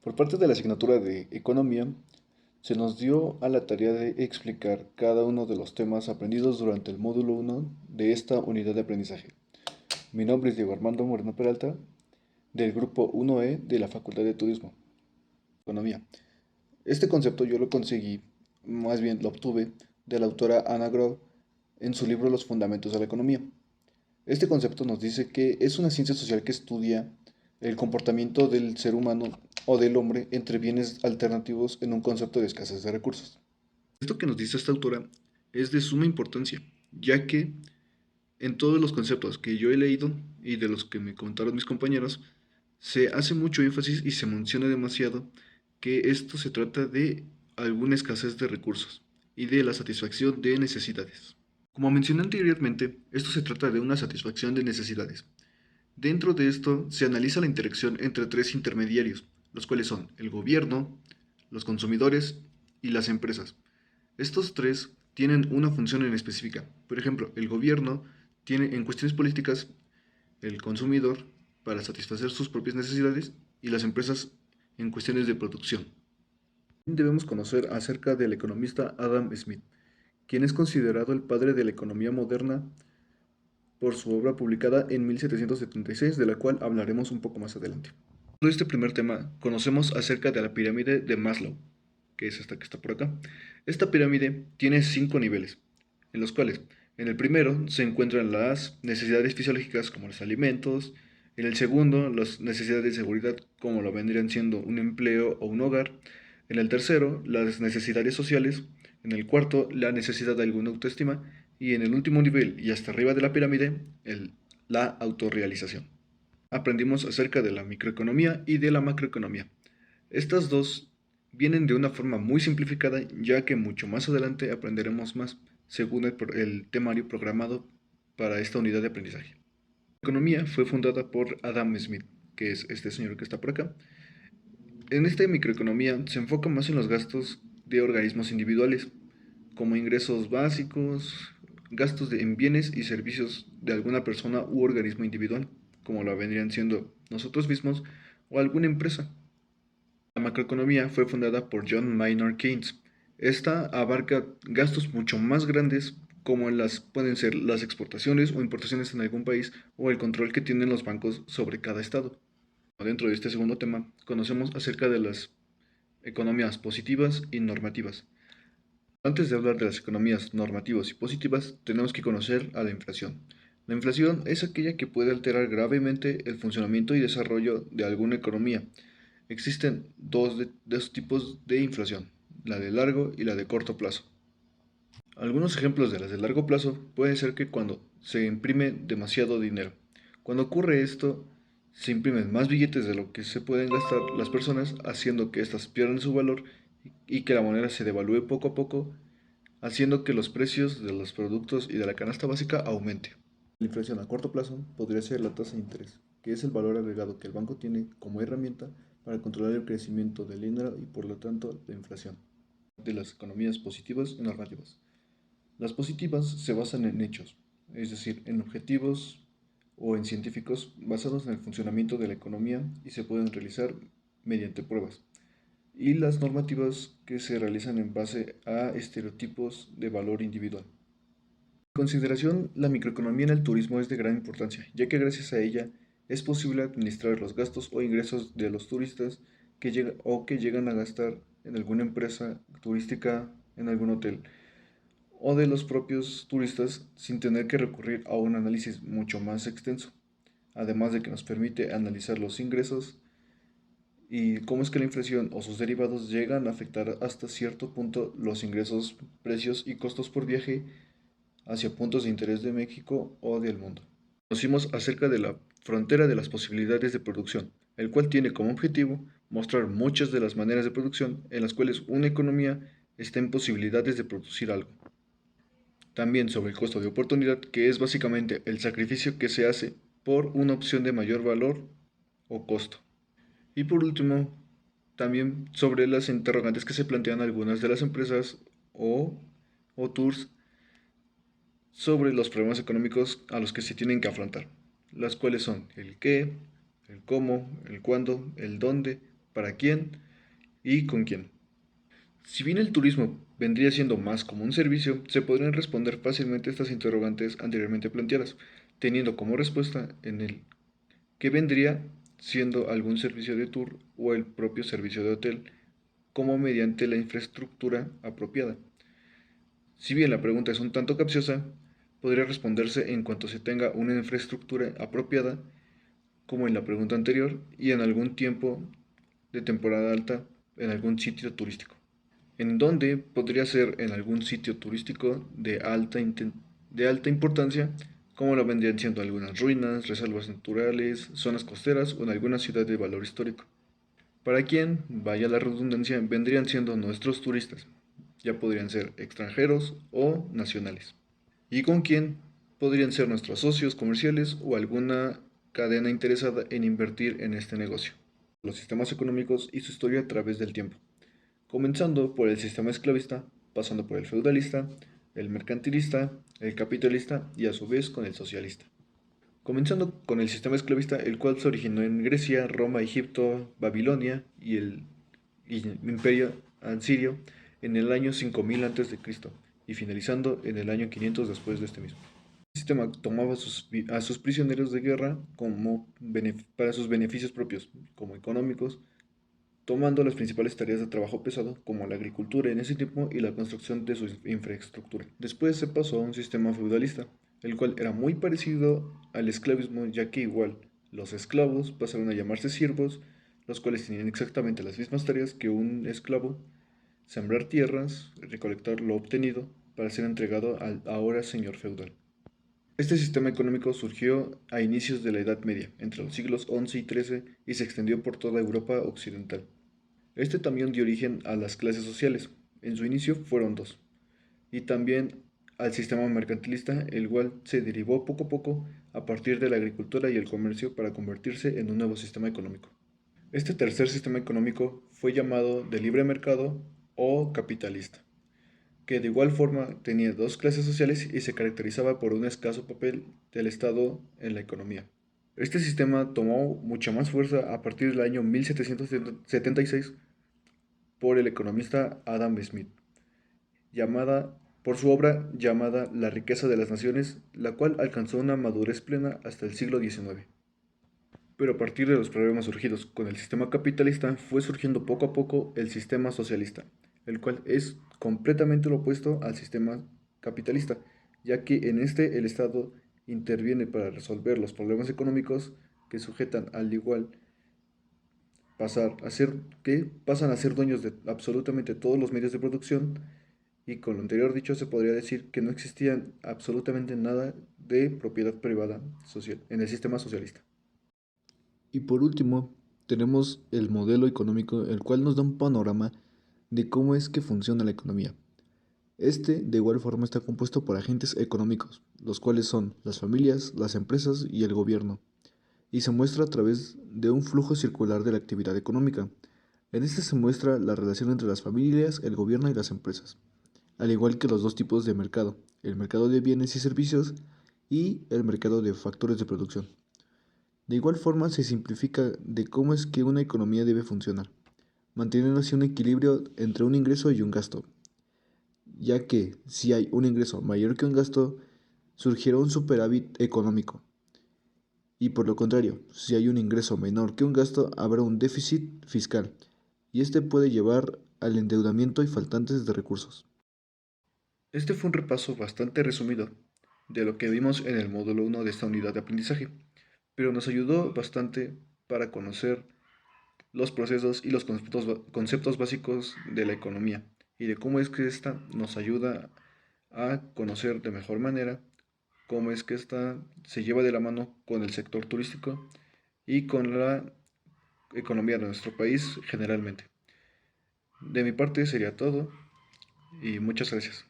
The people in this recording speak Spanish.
Por parte de la asignatura de Economía, se nos dio a la tarea de explicar cada uno de los temas aprendidos durante el módulo 1 de esta unidad de aprendizaje. Mi nombre es Diego Armando Moreno Peralta, del grupo 1E de la Facultad de Turismo, Economía. Este concepto yo lo conseguí, más bien lo obtuve, de la autora Anna Grove en su libro Los Fundamentos de la Economía. Este concepto nos dice que es una ciencia social que estudia el comportamiento del ser humano o del hombre entre bienes alternativos en un concepto de escasez de recursos. Esto que nos dice esta autora es de suma importancia, ya que en todos los conceptos que yo he leído y de los que me comentaron mis compañeros, se hace mucho énfasis y se menciona demasiado que esto se trata de alguna escasez de recursos y de la satisfacción de necesidades. Como mencioné anteriormente, esto se trata de una satisfacción de necesidades. Dentro de esto se analiza la interacción entre tres intermediarios, los cuales son el gobierno, los consumidores y las empresas. Estos tres tienen una función en específica. Por ejemplo, el gobierno tiene en cuestiones políticas el consumidor para satisfacer sus propias necesidades y las empresas en cuestiones de producción. Debemos conocer acerca del economista Adam Smith, quien es considerado el padre de la economía moderna por su obra publicada en 1776, de la cual hablaremos un poco más adelante. En este primer tema conocemos acerca de la pirámide de Maslow, que es esta que está por acá. Esta pirámide tiene 5 niveles, en los cuales en el primero se encuentran las necesidades fisiológicas como los alimentos, en el segundo las necesidades de seguridad como lo vendrían siendo un empleo o un hogar, en el tercero las necesidades sociales, en el cuarto la necesidad de alguna autoestima y en el último nivel y hasta arriba de la pirámide la autorrealización. Aprendimos acerca de la microeconomía y de la macroeconomía. Estas dos vienen de una forma muy simplificada, ya que mucho más adelante aprenderemos más según el temario programado para esta unidad de aprendizaje. La economía fue fundada por Adam Smith, que es este señor que está por acá. En esta microeconomía se enfoca más en los gastos de organismos individuales, como ingresos básicos, en bienes y servicios de alguna persona u organismo individual, como lo vendrían siendo nosotros mismos o alguna empresa. La macroeconomía fue fundada por John Maynard Keynes. Esta abarca gastos mucho más grandes como pueden ser las exportaciones o importaciones en algún país o el control que tienen los bancos sobre cada estado. Dentro de este segundo tema, conocemos acerca de las economías positivas y normativas. Antes de hablar de las economías normativas y positivas, tenemos que conocer a la inflación. La inflación es aquella que puede alterar gravemente el funcionamiento y desarrollo de alguna economía. Existen dos tipos de inflación, la de largo y la de corto plazo. Algunos ejemplos de las de largo plazo pueden ser que cuando se imprime demasiado dinero. Cuando ocurre esto, se imprimen más billetes de lo que se pueden gastar las personas, haciendo que éstas pierdan su valor y que la moneda se devalúe poco a poco, haciendo que los precios de los productos y de la canasta básica aumente. La inflación a corto plazo podría ser la tasa de interés, que es el valor agregado que el banco tiene como herramienta para controlar el crecimiento del dinero y por lo tanto la inflación. De las economías positivas y normativas. Las positivas se basan en hechos, es decir, en objetivos o en científicos basados en el funcionamiento de la economía y se pueden realizar mediante pruebas. Y las normativas que se realizan en base a estereotipos de valor individual. En consideración, la microeconomía en el turismo es de gran importancia, ya que gracias a ella es posible administrar los gastos o ingresos de los turistas que llegan a gastar en alguna empresa turística, en algún hotel, o de los propios turistas sin tener que recurrir a un análisis mucho más extenso, además de que nos permite analizar los ingresos y cómo es que la inflación o sus derivados llegan a afectar hasta cierto punto los ingresos, precios y costos por viaje hacia puntos de interés de México o del mundo. Conocimos acerca de la frontera de las posibilidades de producción, el cual tiene como objetivo mostrar muchas de las maneras de producción en las cuales una economía está en posibilidades de producir algo. También sobre el costo de oportunidad, que es básicamente el sacrificio que se hace por una opción de mayor valor o costo. Y por último, también sobre las interrogantes que se plantean algunas de las empresas o tours sobre los problemas económicos a los que se tienen que afrontar, las cuales son el qué, el cómo, el cuándo, el dónde para quién y con quién. Si bien el turismo vendría siendo más como un servicio, se podrían responder fácilmente estas interrogantes anteriormente planteadas, teniendo como respuesta en el que vendría siendo algún servicio de tour o el propio servicio de hotel, como mediante la infraestructura apropiada. Si bien la pregunta es un tanto capciosa, podría responderse en cuanto se tenga una infraestructura apropiada, como en la pregunta anterior, y en algún tiempo de temporada alta en algún sitio turístico. En donde podría ser en algún sitio turístico de alta importancia, como lo vendrían siendo algunas ruinas, reservas naturales, zonas costeras o en alguna ciudad de valor histórico. Para quien, vaya la redundancia, vendrían siendo nuestros turistas, ya podrían ser extranjeros o nacionales. Y con quién podrían ser nuestros socios comerciales o alguna cadena interesada en invertir en este negocio. Los sistemas económicos y su historia a través del tiempo, comenzando por el sistema esclavista, pasando por el feudalista, el mercantilista, el capitalista y a su vez con el socialista. Comenzando con el sistema esclavista, el cual se originó en Grecia, Roma, Egipto, Babilonia y el imperio asirio en el año 5000 a.C. y finalizando en el año 500 después de este mismo. El sistema tomaba a sus prisioneros de guerra para sus beneficios propios, como económicos, tomando las principales tareas de trabajo pesado, como la agricultura en ese tiempo y la construcción de su infraestructura. Después se pasó a un sistema feudalista, el cual era muy parecido al esclavismo, ya que igual los esclavos pasaron a llamarse siervos, los cuales tenían exactamente las mismas tareas que un esclavo: sembrar tierras, recolectar lo obtenido para ser entregado al ahora señor feudal. Este sistema económico surgió a inicios de la Edad Media, entre los siglos XI y XIII, y se extendió por toda Europa occidental. Este también dio origen a las clases sociales. En su inicio fueron dos. Y también al sistema mercantilista, el cual se derivó poco a poco a partir de la agricultura y el comercio para convertirse en un nuevo sistema económico. Este tercer sistema económico fue llamado de libre mercado o capitalista, que de igual forma tenía dos clases sociales y se caracterizaba por un escaso papel del Estado en la economía. Este sistema tomó mucha más fuerza a partir del año 1776 por el economista Adam Smith, llamada por su obra llamada La riqueza de las naciones, la cual alcanzó una madurez plena hasta el siglo XIX. Pero a partir de los problemas surgidos con el sistema capitalista fue surgiendo poco a poco el sistema socialista, el cual es completamente lo opuesto al sistema capitalista, ya que en este el Estado interviene para resolver los problemas económicos que sujetan al igual pasan a ser dueños de absolutamente todos los medios de producción, y con lo anterior dicho se podría decir que no existía absolutamente nada de propiedad privada social en el sistema socialista. Y por último, tenemos el modelo económico, el cual nos da un panorama de cómo es que funciona la economía. Este, de igual forma, está compuesto por agentes económicos, los cuales son las familias, las empresas y el gobierno, y se muestra a través de un flujo circular de la actividad económica. En este se muestra la relación entre las familias, el gobierno y las empresas, al igual que los dos tipos de mercado: el mercado de bienes y servicios y el mercado de factores de producción. De igual forma se simplifica de cómo es que una economía debe funcionar, manteniendo así un equilibrio entre un ingreso y un gasto, ya que si hay un ingreso mayor que un gasto, surgirá un superávit económico, y por lo contrario, si hay un ingreso menor que un gasto, habrá un déficit fiscal, y este puede llevar al endeudamiento y faltantes de recursos. Este fue un repaso bastante resumido de lo que vimos en el módulo 1 de esta unidad de aprendizaje, pero nos ayudó bastante para conocer los procesos y los conceptos básicos de la economía y de cómo es que ésta nos ayuda a conocer de mejor manera cómo es que ésta se lleva de la mano con el sector turístico y con la economía de nuestro país generalmente. De mi parte sería todo y muchas gracias.